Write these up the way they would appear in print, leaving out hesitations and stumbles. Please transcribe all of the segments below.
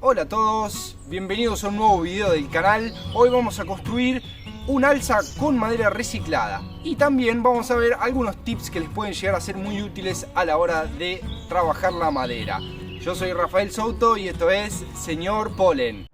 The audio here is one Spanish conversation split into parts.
Hola a todos, bienvenidos a un nuevo video del canal. Hoy vamos a construir un alza con madera reciclada y también vamos a ver algunos tips que les pueden llegar a ser muy útiles a la hora de trabajar la madera. Yo soy Rafael Souto y esto es Señor Polen.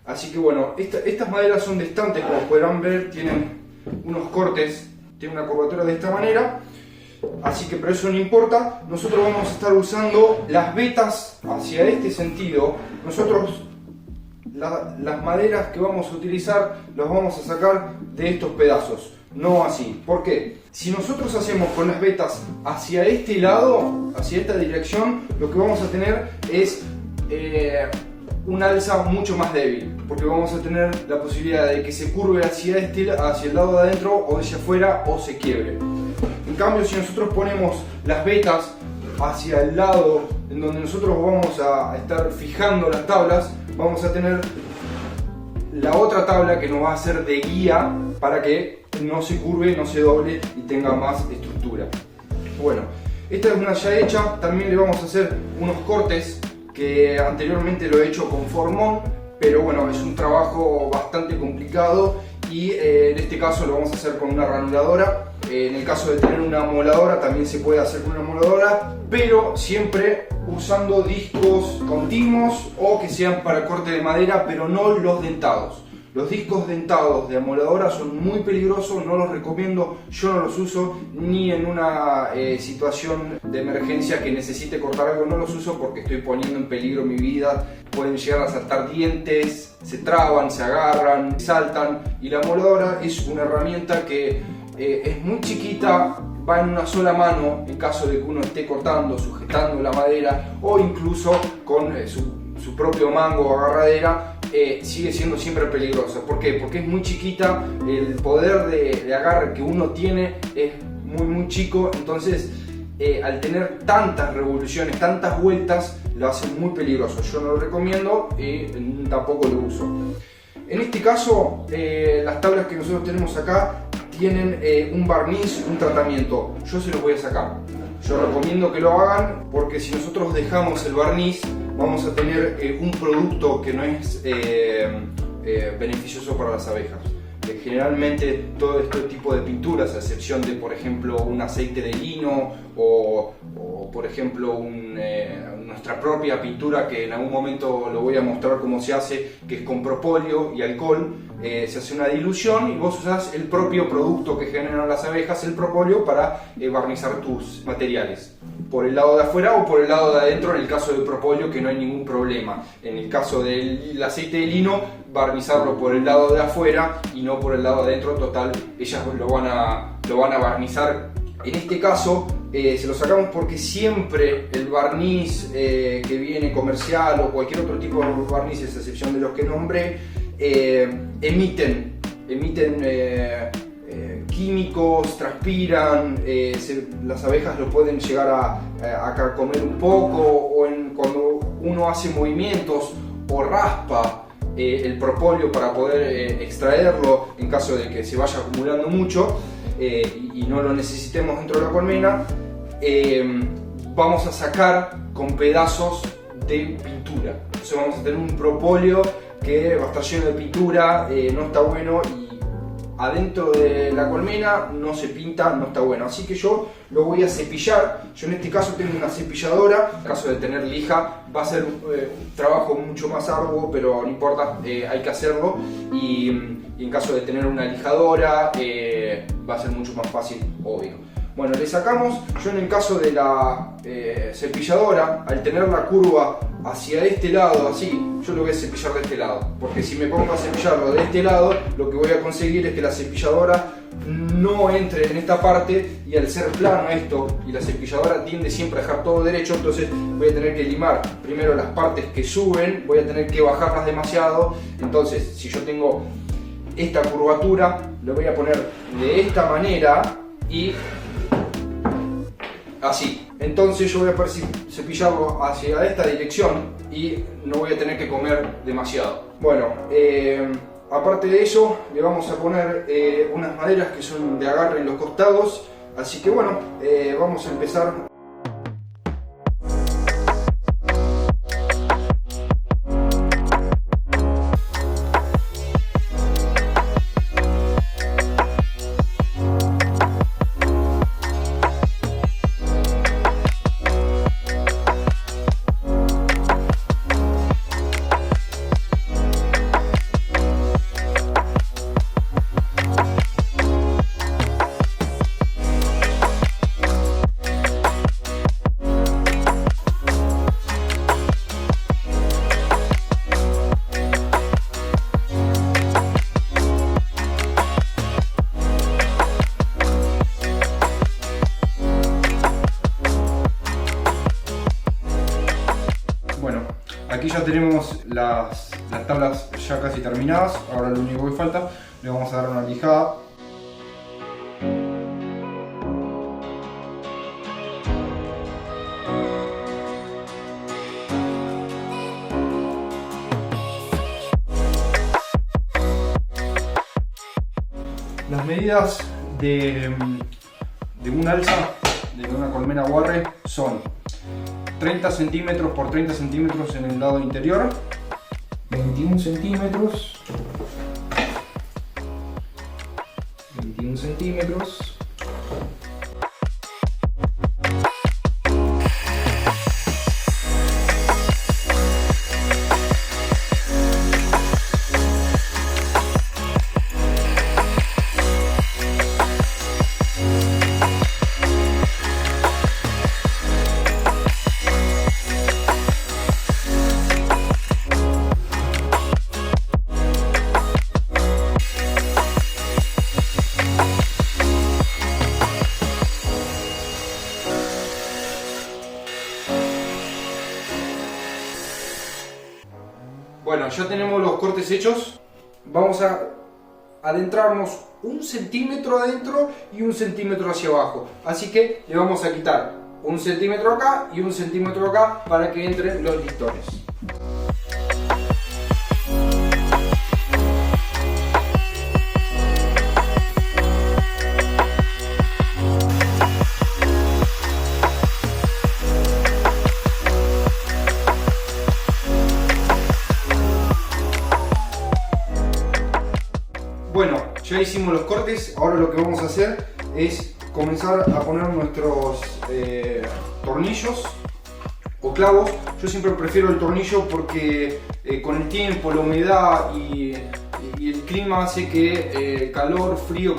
Así que bueno, estas maderas son de estante, como podrán ver, tienen unos cortes, tienen una curvatura de esta manera. Así que pero eso no importa, nosotros vamos a estar usando las vetas hacia este sentido. Nosotros las maderas que vamos a utilizar las vamos a sacar de estos pedazos, no así. ¿Por qué? Si nosotros hacemos con las vetas hacia este lado, hacia esta dirección, lo que vamos a tener es un alza mucho más débil, porque vamos a tener la posibilidad de que se curve hacia el lado de adentro o hacia afuera o se quiebre. En cambio, si nosotros ponemos las vetas hacia el lado en donde nosotros vamos a estar fijando las tablas, vamos a tener la otra tabla que nos va a ser de guía para que no se curve, no se doble y tenga más estructura. Bueno, esta es una ya hecha. También le vamos a hacer unos cortes que anteriormente lo he hecho con formón, pero bueno, es un trabajo bastante complicado y en este caso lo vamos a hacer con una ranuladora. En el caso de tener una moladora también se puede hacer con una moladora, pero siempre usando discos continuos o que sean para corte de madera, pero no los dentados. Los discos dentados de amoladora son muy peligrosos, no los recomiendo, yo no los uso ni en una situación de emergencia que necesite cortar algo, no los uso porque estoy poniendo en peligro mi vida. Pueden llegar a saltar dientes, se traban, se agarran, saltan, y la amoladora es una herramienta que es muy chiquita, va en una sola mano en caso de que uno esté cortando, sujetando la madera o incluso con su propio mango o agarradera. Sigue siendo siempre peligrosa. ¿Por qué? Porque es muy chiquita, el poder de agarre que uno tiene es muy chico, entonces al tener tantas revoluciones, tantas vueltas, lo hace muy peligroso. Yo no lo recomiendo y tampoco lo uso. En este caso, las tablas que nosotros tenemos acá tienen un barniz, un tratamiento. Yo se los voy a sacar. Yo recomiendo que lo hagan porque si nosotros dejamos el barniz vamos a tener un producto que no es beneficioso para las abejas. Generalmente todo este tipo de pinturas, a excepción de por ejemplo un aceite de lino o por ejemplo nuestra propia pintura, que en algún momento lo voy a mostrar cómo se hace, que es con propóleo y alcohol. Se hace una dilución y vos usás el propio producto que generan las abejas, el propóleo, para barnizar tus materiales por el lado de afuera o por el lado de adentro. En el caso del propóleo, que no hay ningún problema. En el caso del aceite de lino, barnizarlo por el lado de afuera y no por el lado de adentro. Total, ellas lo van a barnizar. En este caso se lo sacamos porque siempre el barniz que viene comercial o cualquier otro tipo de barnices, a excepción de los que nombré, emiten químicos, transpiran, las abejas lo pueden llegar a carcomer un poco, o cuando uno hace movimientos o raspa el propóleo para poder extraerlo en caso de que se vaya acumulando mucho y no lo necesitemos dentro de la colmena, vamos a sacar con pedazos de pintura. Entonces vamos a tener un propóleo que va a estar lleno de pintura, no está bueno, y adentro de la colmena no se pinta, no está bueno. Así que yo lo voy a cepillar. Yo en este caso tengo una cepilladora. En caso de tener lija va a ser un trabajo mucho más arduo, pero no importa, hay que hacerlo. Y en caso de tener una lijadora va a ser mucho más fácil, obvio. Bueno, le sacamos. Yo en el caso de la cepilladora, al tener la curva hacia este lado, así, yo lo voy a cepillar de este lado, porque si me pongo a cepillarlo de este lado, lo que voy a conseguir es que la cepilladora no entre en esta parte, y al ser plano esto, y la cepilladora tiende siempre a dejar todo derecho, entonces voy a tener que limar primero las partes que suben, voy a tener que bajarlas demasiado. Entonces, si yo tengo esta curvatura, lo voy a poner de esta manera y así. Entonces yo voy a poder cepillarlo hacia esta dirección y no voy a tener que comer demasiado. Bueno, aparte de eso, le vamos a poner unas maderas que son de agarre en los costados. Así que bueno, vamos a empezar. Aquí ya tenemos las tablas ya casi terminadas. Ahora lo único que falta, le vamos a dar una lijada. Las medidas de un alza, de una colmena Warre, son 30 centímetros por 30 centímetros en el lado interior, 21 centímetros, 21 centímetros, Bueno, ya tenemos los cortes hechos. Vamos a adentrarnos 1 centímetro adentro y 1 centímetro hacia abajo. Así que le vamos a quitar 1 centímetro acá y 1 centímetro acá para que entren los listones. Bueno, ya hicimos los cortes, ahora lo que vamos a hacer es comenzar a poner nuestros tornillos o clavos. Yo siempre prefiero el tornillo porque con el tiempo, la humedad y el clima hace que calor, frío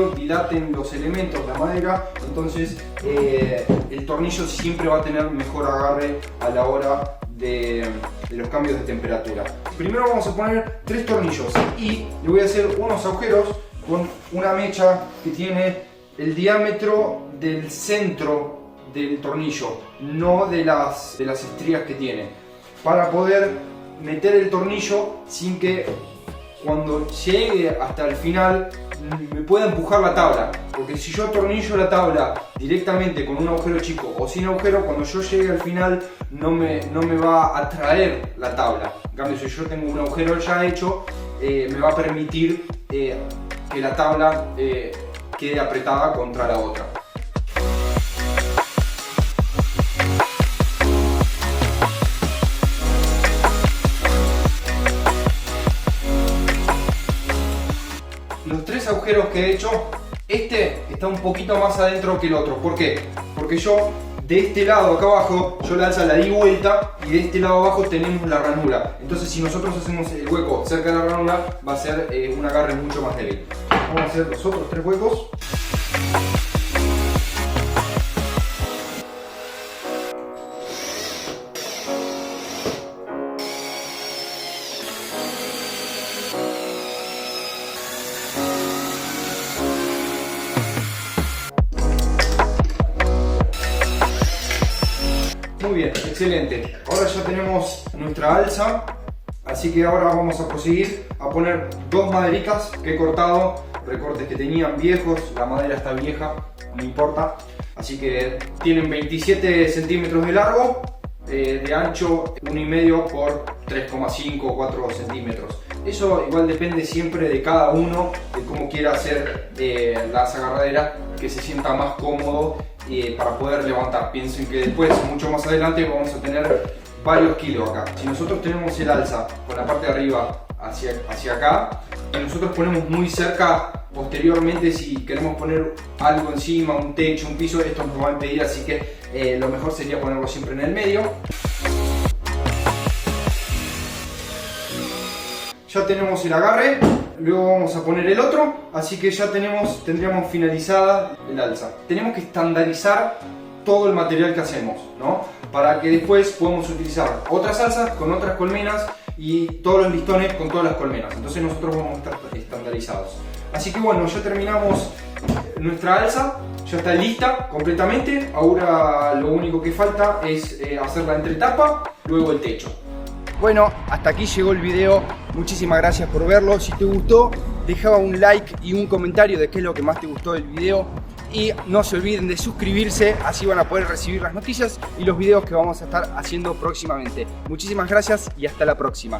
dilaten los elementos, la madera. Entonces el tornillo siempre va a tener mejor agarre a la hora de los cambios de temperatura. Primero vamos a poner 3 tornillos y le voy a hacer unos agujeros con una mecha que tiene el diámetro del centro del tornillo, no de las estrías que tiene, para poder meter el tornillo sin que cuando llegue hasta el final me pueda empujar la tabla, porque si yo atornillo la tabla directamente con un agujero chico o sin agujero, cuando yo llegue al final no me va a traer la tabla. En cambio, si yo tengo un agujero ya hecho, me va a permitir que la tabla quede apretada contra la otra. Los 3 agujeros que he hecho, este está un poquito más adentro que el otro. ¿Por qué? Porque yo de este lado acá abajo, yo la alza la di vuelta y de este lado abajo tenemos la ranura. Entonces si nosotros hacemos el hueco cerca de la ranura, va a ser un agarre mucho más débil. Vamos a hacer los otros 3 huecos. Muy bien, excelente. Ahora ya tenemos nuestra alza, así que ahora vamos a proseguir a poner 2 maderitas que he cortado, recortes que tenían viejos, la madera está vieja, no importa. Así que tienen 27 centímetros de largo de ancho 1,5 por 3,5 o 4 centímetros. Eso igual depende siempre de cada uno, de cómo quiera hacer las agarraderas, que se sienta más cómodo para poder levantar. Piensen que después, mucho más adelante, vamos a tener varios kilos acá. Si nosotros tenemos el alza con la parte de arriba hacia acá, y nosotros ponemos muy cerca, posteriormente si queremos poner algo encima, un techo, un piso, esto nos va a impedir, así que lo mejor sería ponerlo siempre en el medio. Ya tenemos el agarre, luego vamos a poner el otro, así que ya tendríamos finalizada el alza. Tenemos que estandarizar todo el material que hacemos, ¿no? Para que después podamos utilizar otras alzas con otras colmenas y todos los listones con todas las colmenas. Entonces nosotros vamos a estar estandarizados. Así que bueno, ya terminamos nuestra alza, ya está lista completamente. Ahora lo único que falta es hacer la entretapa, luego el techo. Bueno, hasta aquí llegó el video. Muchísimas gracias por verlo. Si te gustó, dejaba un like y un comentario de qué es lo que más te gustó del video. Y no se olviden de suscribirse, así van a poder recibir las noticias y los videos que vamos a estar haciendo próximamente. Muchísimas gracias y hasta la próxima.